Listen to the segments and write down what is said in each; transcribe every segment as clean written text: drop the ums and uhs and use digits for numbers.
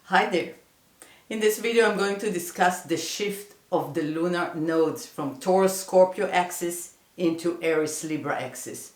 Hi there! In this video I'm going to discuss the shift of the lunar nodes from Taurus Scorpio axis into Aries Libra axis.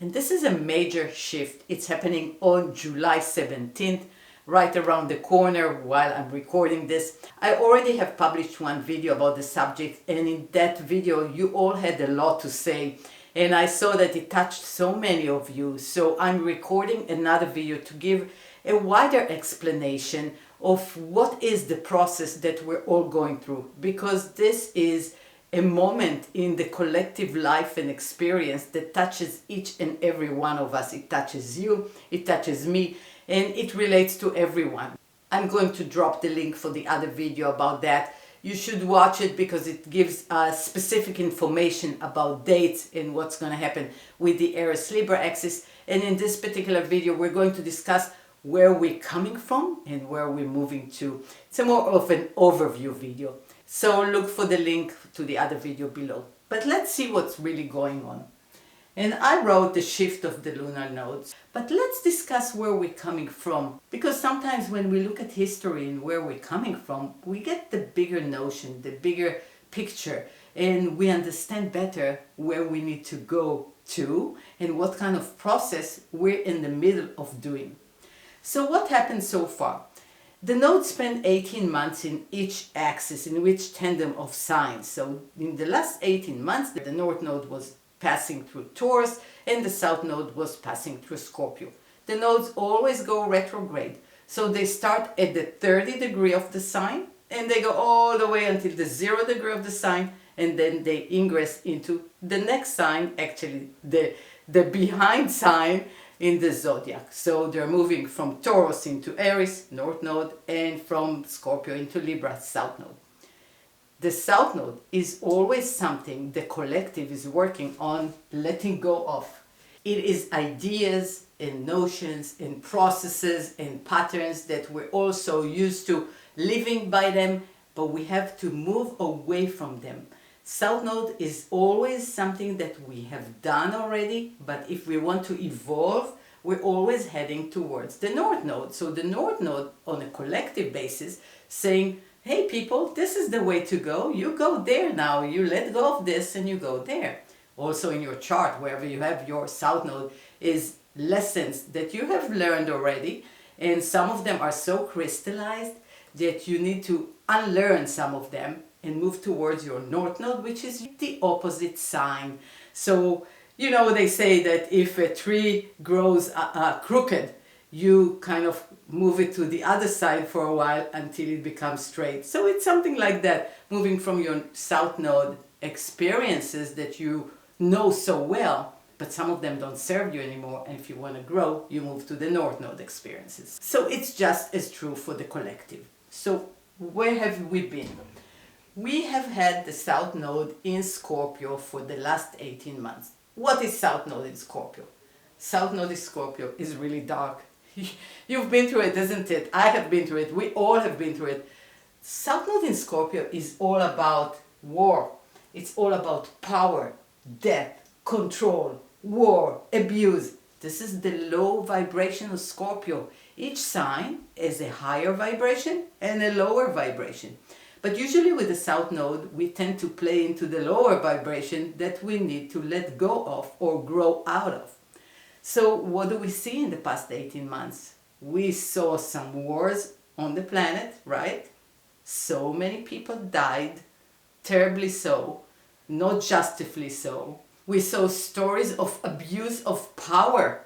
And this is a major shift. It's happening on July 17th, right around the corner while I'm recording this. I already have published one video about the subject, and in that video you all had a lot to say. And I saw that it touched so many of you, so I'm recording another video to give a wider explanation of what is the process that we're all going through, because this is a moment in the collective life and experience that touches each and every one of us. It touches you, it touches me, and it relates to everyone. I'm going to drop the link for the other video about that. You should watch it because it gives specific information about dates and what's going to happen with the Aries Libra axis. And in this particular video we're going to discuss where we're coming from and where we're moving to. It's a more of an overview video, so look for the link to the other video below. But let's see what's really going on. And I wrote the shift of the lunar nodes, but let's discuss where we're coming from, because sometimes when we look at history and where we're coming from, we get the bigger notion, the bigger picture, and we understand better where we need to go to and what kind of process we're in the middle of doing. So what happened so far? The nodes spent 18 months in each axis, in each tandem of signs. So in the last 18 months, the North Node was passing through Taurus and the South Node was passing through Scorpio. The nodes always go retrograde. So they start at the 30 degree of the sign and they go all the way until the 0 degree of the sign, and then they ingress into the next sign, actually the behind sign in the zodiac. So they're moving from Taurus into Aries, North Node, and from Scorpio into Libra, South Node. The South Node is always something the collective is working on letting go of. It is ideas and notions and processes and patterns that we're also used to living by them, but we have to move away from them. South Node is always something that we have done already, but if we want to evolve, we're always heading towards the North Node. So the North Node on a collective basis saying, hey people, this is the way to go. You go there now. You let go of this and you go there. Also in your chart, wherever you have your South Node, is lessons that you have learned already. And some of them are so crystallized that you need to unlearn some of them and move towards your North Node, which is the opposite sign. So, you know, they say that if a tree grows crooked, you kind of move it to the other side for a while until it becomes straight. So it's something like that, moving from your South Node experiences that you know so well, but some of them don't serve you anymore, and if you want to grow, you move to the North Node experiences. So it's just as true for the collective. So where have we been? We have had the South Node in Scorpio for the last 18 months. What is South Node in Scorpio? South Node in Scorpio is really dark. You've been through it, isn't it? I have been through it. We all have been through it. South Node in Scorpio is all about war. It's all about power, death, control, war, abuse. This is the low vibration of Scorpio. Each sign has a higher vibration and a lower vibration. But usually with the South Node, we tend to play into the lower vibration that we need to let go of or grow out of. So what do we see in the past 18 months? We saw some wars on the planet, right? So many people died, terribly so, not justly so. We saw stories of abuse of power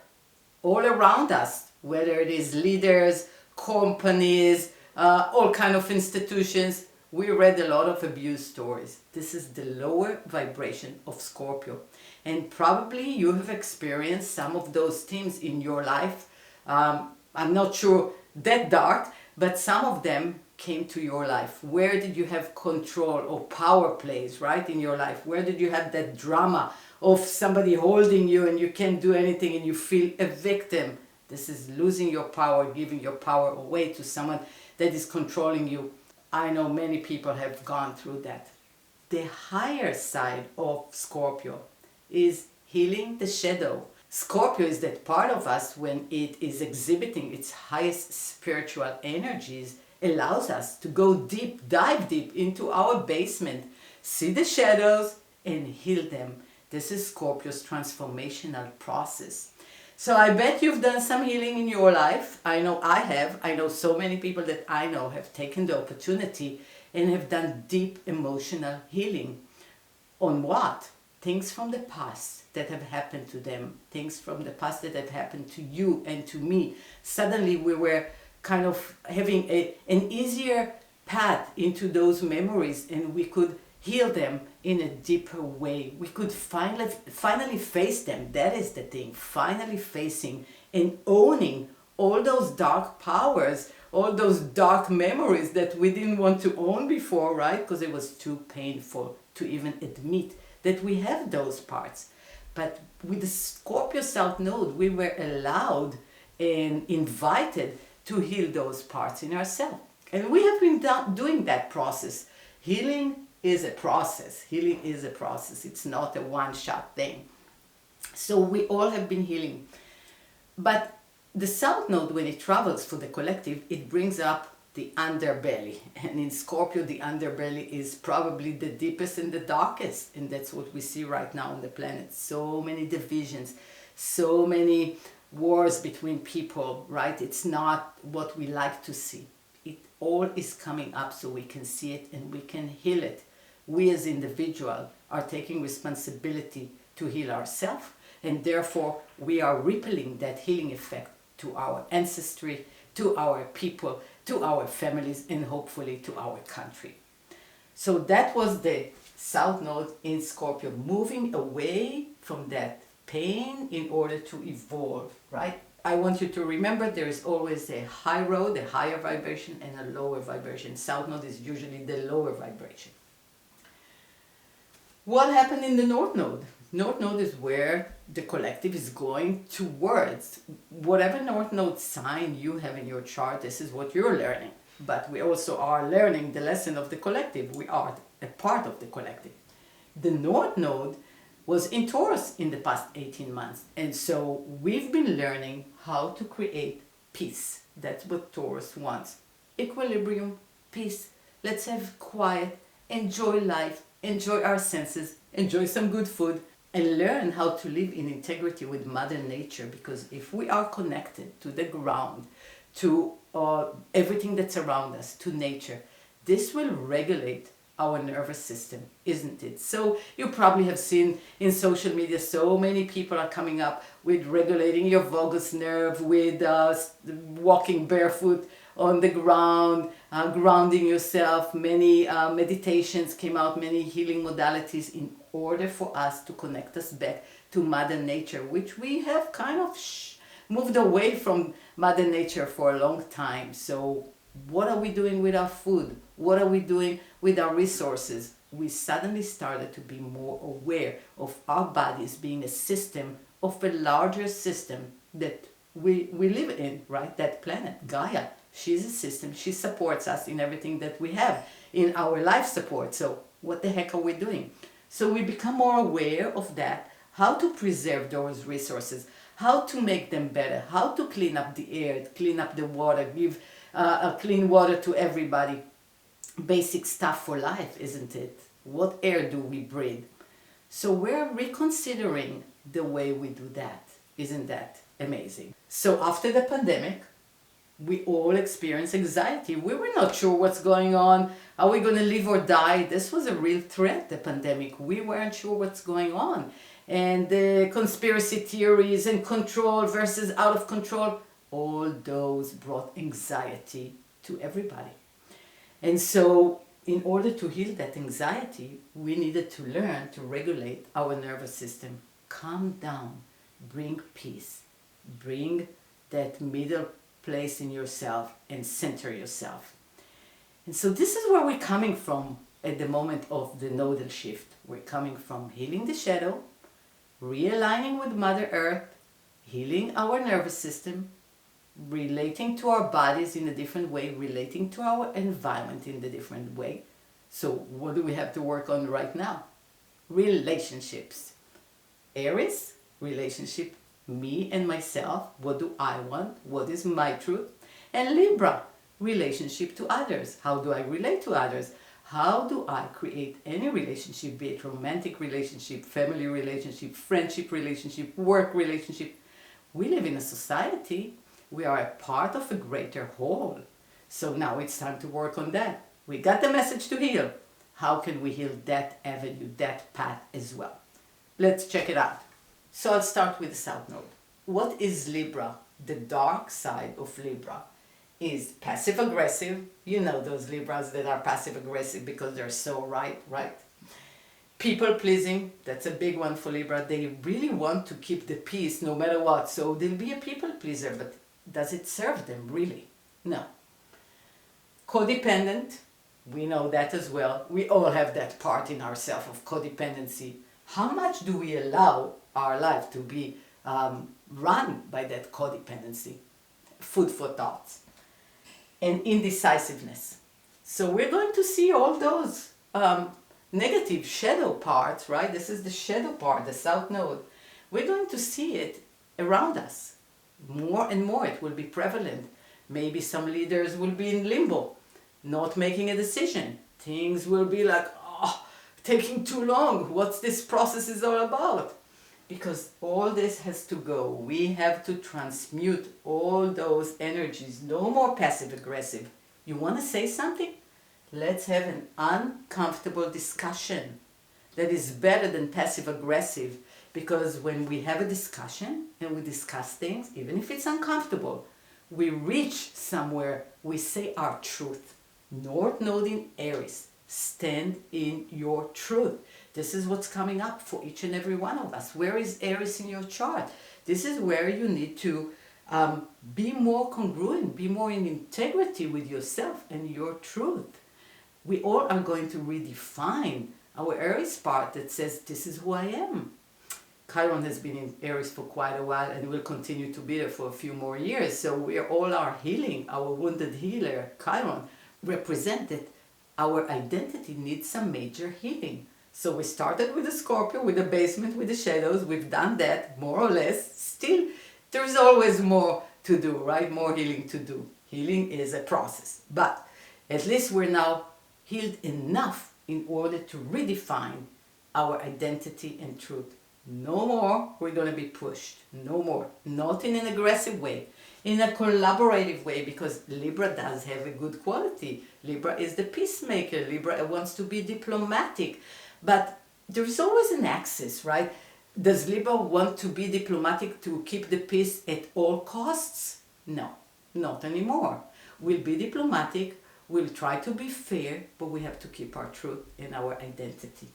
all around us, whether it is leaders, companies, all kind of institutions. We read a lot of abuse stories. This is the lower vibration of Scorpio. And probably you have experienced some of those themes in your life. I'm not sure that dark, but some of them came to your life. Where did you have control or power plays, right, in your life? Where did you have that drama of somebody holding you and you can't do anything and you feel a victim? This is losing your power, giving your power away to someone that is controlling you. I know many people have gone through that. The higher side of Scorpio is healing the shadow. Scorpio is that part of us when it is exhibiting its highest spiritual energies allows us to go deep, dive deep into our basement, see the shadows and heal them. This is Scorpio's transformational process. So I bet you've done some healing in your life. I know I have. I know so many people that I know have taken the opportunity and have done deep emotional healing. On what? Things from the past that have happened to them. Things from the past that have happened to you and to me. Suddenly we were kind of having an easier path into those memories, and we could heal them in a deeper way. We could finally face them. That is the thing. Finally facing and owning all those dark powers, all those dark memories that we didn't want to own before, right? Because it was too painful to even admit that we have those parts. But with the Scorpio South Node, we were allowed and invited to heal those parts in ourselves. And we have been doing that process. Healing is a process. Healing is a process. It's not a one-shot thing. So we all have been healing. But the South Node, when it travels for the collective, it brings up the underbelly. And in Scorpio, the underbelly is probably the deepest and the darkest. And that's what we see right now on the planet. So many divisions, so many wars between people, right? It's not what we like to see. It all is coming up so we can see it and we can heal it. We as individuals are taking responsibility to heal ourselves, and therefore we are rippling that healing effect to our ancestry, to our people, to our families, and hopefully to our country. So that was the South Node in Scorpio, moving away from that pain in order to evolve, right? I want you to remember there is always a high road, a higher vibration, and a lower vibration. South Node is usually the lower vibration. What happened in the North Node? North Node is where the collective is going towards. Whatever North Node sign you have in your chart, this is what you're learning. But we also are learning the lesson of the collective. We are a part of the collective. The North Node was in Taurus in the past 18 months. And so we've been learning how to create peace. That's what Taurus wants. Equilibrium, peace. Let's have quiet, enjoy life, enjoy our senses, enjoy some good food, and learn how to live in integrity with Mother Nature. Because if we are connected to the ground, to everything that's around us, to nature, this will regulate our nervous system, isn't it? So you probably have seen in social media so many people are coming up with regulating your vagus nerve, with walking barefoot on the ground, grounding yourself. Many meditations came out, many healing modalities in order for us to connect us back to Mother Nature, which we have kind of moved away from Mother Nature for a long time. So what are we doing with our food? What are we doing with our resources? We suddenly started to be more aware of our bodies being a system of a larger system that we live in, right? That planet, Gaia. She's a system. She supports us in everything that we have, in our life support. So what the heck are we doing? So we become more aware of that, how to preserve those resources, how to make them better, how to clean up the air, clean up the water, give clean water to everybody. Basic stuff for life, isn't it? What air do we breathe? So we're reconsidering the way we do that. Isn't that amazing? So after the pandemic, we all experienced anxiety. We were not sure what's going on. Are we going to live or die? This was a real threat, the pandemic. We weren't sure what's going on. And the conspiracy theories and control versus out of control, all those brought anxiety to everybody. And so in order to heal that anxiety, we needed to learn to regulate our nervous system. Calm down, bring peace, bring that middle place in yourself and center yourself. And so this is where we're coming from at the moment of the nodal shift. We're coming from healing the shadow, realigning with Mother Earth, healing our nervous system, relating to our bodies in a different way, relating to our environment in a different way. So what do we have to work on right now? Relationships. Aries, relationship, me and myself. What do I want? What is my truth? And Libra, relationship to others. How do I relate to others? How do I create any relationship, be it romantic relationship, family relationship, friendship relationship, work relationship? We live in a society. We are a part of a greater whole. So now it's time to work on that. We got the message to heal. How can we heal that avenue, that path as well? Let's check it out. So I'll start with the South Node. What is Libra? The dark side of Libra is passive aggressive. You know those Libras that are passive aggressive because they're so right? People pleasing, that's a big one for Libra. They really want to keep the peace no matter what. So they'll be a people pleaser, but does it serve them really? No. Codependent, we know that as well. We all have that part in ourselves of codependency. How much do we allow our life to be run by that codependency? Food for thoughts. And indecisiveness. So we're going to see all those negative shadow parts, right? This is the shadow part, the South Node. We're going to see it around us. More and more it will be prevalent. Maybe some leaders will be in limbo, not making a decision. Things will be like, oh, taking too long. What's this process is all about? Because all this has to go. We have to transmute all those energies. No more passive aggressive. You want to say something? Let's have an uncomfortable discussion that is better than passive aggressive. Because when we have a discussion and we discuss things, even if it's uncomfortable, we reach somewhere, we say our truth. North Node in Aries. Stand in your truth. This is what's coming up for each and every one of us. Where is Aries in your chart? This is where you need to be more congruent, be more in integrity with yourself and your truth. We all are going to redefine our Aries part that says, this is who I am. Chiron has been in Aries for quite a while and will continue to be there for a few more years. So we all are healing. Our wounded healer, Chiron, represented our identity needs some major healing. So we started with the Scorpio, with the basement, with the shadows. We've done that, more or less. Still, there's always more to do, right? More healing to do. Healing is a process. But at least we're now healed enough in order to redefine our identity and truth. No more we're going to be pushed. No more. Not in an aggressive way. In a collaborative way, because Libra does have a good quality. Libra is the peacemaker. Libra wants to be diplomatic. But there's always an axis, right? Does Libra want to be diplomatic to keep the peace at all costs? No, not anymore. We'll be diplomatic, we'll try to be fair, but we have to keep our truth and our identity.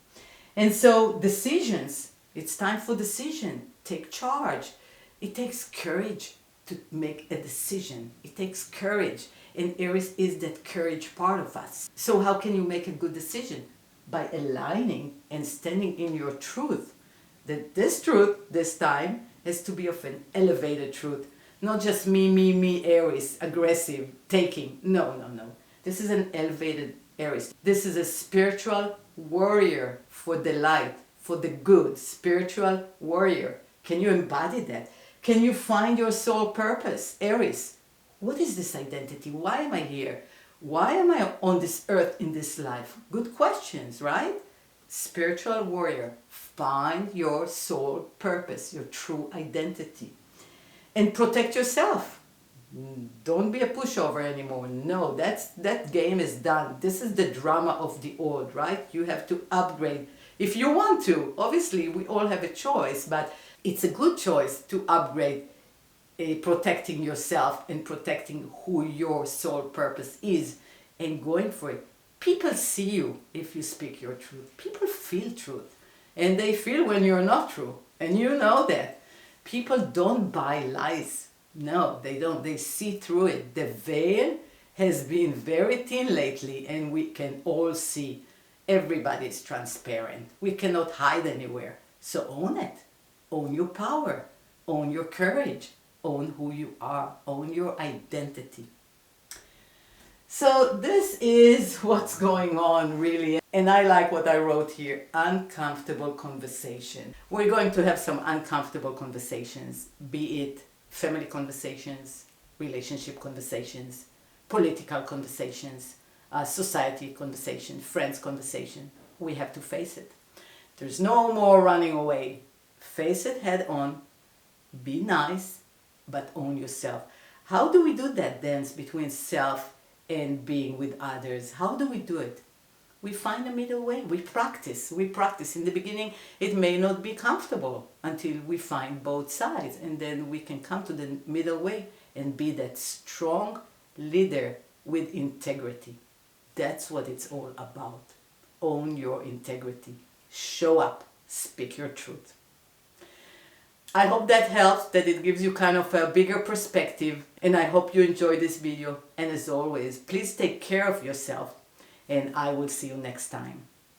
And so decisions, it's time for decision. Take charge. It takes courage to make a decision. It takes courage. And Aries is that courage part of us. So how can you make a good decision? By aligning and standing in your truth. That this truth, this time, has to be of an elevated truth. Not just me, Aries, aggressive, taking. No. This is an elevated Aries. This is a spiritual warrior for the light, for the good. Spiritual warrior. Can you embody that? Can you find your soul purpose? Aries, what is this identity? Why am I here? Why am I on this earth in this life? Good questions, right? Spiritual warrior, find your soul purpose, your true identity. And protect yourself. Don't be a pushover anymore. No, that game is done. This is the drama of the old, right? You have to upgrade if you want to. Obviously, we all have a choice, but it's a good choice to upgrade, protecting yourself and protecting who your soul purpose is and going for it. People see you if you speak your truth. People feel truth. And they feel when you're not true. And you know that. People don't buy lies. No, they don't. They see through it. The veil has been very thin lately and we can all see. Everybody is transparent. We cannot hide anywhere. So own it. Own your power. Own your courage. Own who you are. Own your identity. So this is what's going on really. And I like what I wrote here. Uncomfortable conversation. We're going to have some uncomfortable conversations. Be it family conversations, relationship conversations, political conversations, society conversation, friends conversation. We have to face it. There's no more running away. Face it head on. Be nice, but own yourself. How do we do that dance between self and being with others? How do we do it? We find a middle way. We practice. In the beginning, it may not be comfortable until we find both sides. And then we can come to the middle way and be that strong leader with integrity. That's what it's all about. Own your integrity. Show up. Speak your truth. I hope that helps, that it gives you kind of a bigger perspective. And I hope you enjoyed this video. And as always, please take care of yourself. And I will see you next time.